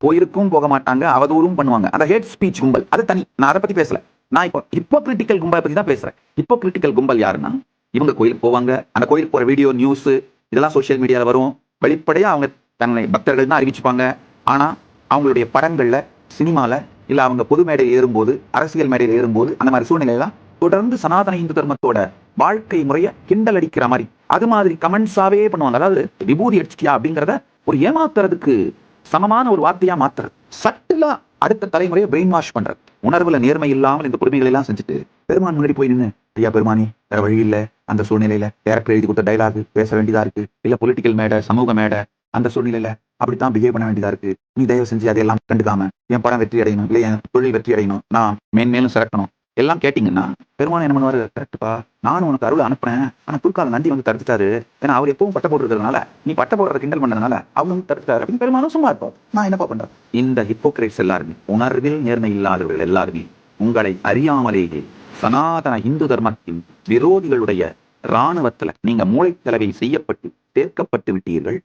கோயிலுக்கும் போக மாட்டாங்க, அவதூறும் பண்ணுவாங்க. அந்த ஹேட் ஸ்பீச் கும்பல் அது தனி. நான் அதை பத்தி பேசல. நான் இப்போ ஹிப்போகிரிட்டிக்கல் கும்பலை பத்தி தான் பேசுறேன். ஹிப்போகிரிட்டிக்கல் கும்பல் யாருன்னா, இவங்க கோயிலுக்கு போவாங்க, அந்த கோயிலுக்கு போற வீடியோ, நியூஸ் இதெல்லாம் சோசியல் மீடியால வரும். வெளிப்படையா அவங்க தன்னை பக்தர்கள் தான் அறிவிச்சுப்பாங்க. ஆனா அவங்களுடைய படங்கள்ல, சினிமால, இல்ல அவங்க பொது மேடையில் ஏறும்போது, அரசியல் மேடையில் ஏறும்போது, அந்த மாதிரி சூழ்நிலையெல்லாம் தொடர்ந்து சனாதன இந்து தர்மத்தோட வாழ்க்கை முறைய கிண்டல் அடிக்கிற மாதிரி அது மாதிரி கமெண்ட்ஸாவே பண்ணுவாங்க. அதாவது விபூதி அடிச்சிட்டியா அப்படிங்கிறத ஒரு ஏமாத்துறதுக்கு சமமான ஒரு வார்த்தையா மாத்துறது, சட்டிலா அடுத்த தலைமுறையை பிரெயின் வாஷ் பண்றது, உணர்வுல நேர்மை இல்லாமல் இந்த கொடுமைகளை எல்லாம் செஞ்சுட்டு பெருமான் முன்னாடி போய் நின்று, ஐயா பெருமானி வேற வழி இல்ல, அந்த சூழ்நிலையில டேரக்டர் எழுதி கொடுத்த டைலாக் பேச வேண்டியதா இருக்கு, இல்ல பொலிட்டிக்கல் மேடை, சமூக மேடை, அந்த சூழ்நிலையில அப்படித்தான் பிஹேவ் பண்ண வேண்டியதா இருக்கு. நீ தயவு செஞ்சு அதையெல்லாம் கண்டுக்காம என் படம் வெற்றி அடையணும், இல்ல என் தொழில் வெற்றி அடையணும், நான் மேன்மேலும் சிறக்கணும் எல்லாம் கேட்டீங்கன்னா, பெருமான் என்ன பண்ணுவாரு? கரெக்டுப்பா, நானும் உனக்கு அருள் அனுப்புறேன், ஆனா குறுக்கால நந்தி வந்து தடுத்துட்டாரு. ஏன்னா அவர் எப்பவும் பட்ட போட்டுருக்கிறதுனால, நீ பட்ட போடுறத கிண்டல் பண்ணதுனால அவங்க தடுத்துட்டாரு அப்படின்னு பெருமானும் சும்மா இருப்பார். நான் என்னப்பா பண்றேன்? இந்த ஹிப்போக்ரேட்ஸ் எல்லாருமே, உணர்வில் நேர்மை இல்லாதவர்கள் எல்லாருமே, உங்களை அறியாமலேயே சனாதன இந்து தர்மத்தின் விரோதிகளுடைய இராணுவத்துல நீங்க மூளைத்தலவை செய்யப்பட்டு சேர்க்கப்பட்டு விட்டீர்கள்.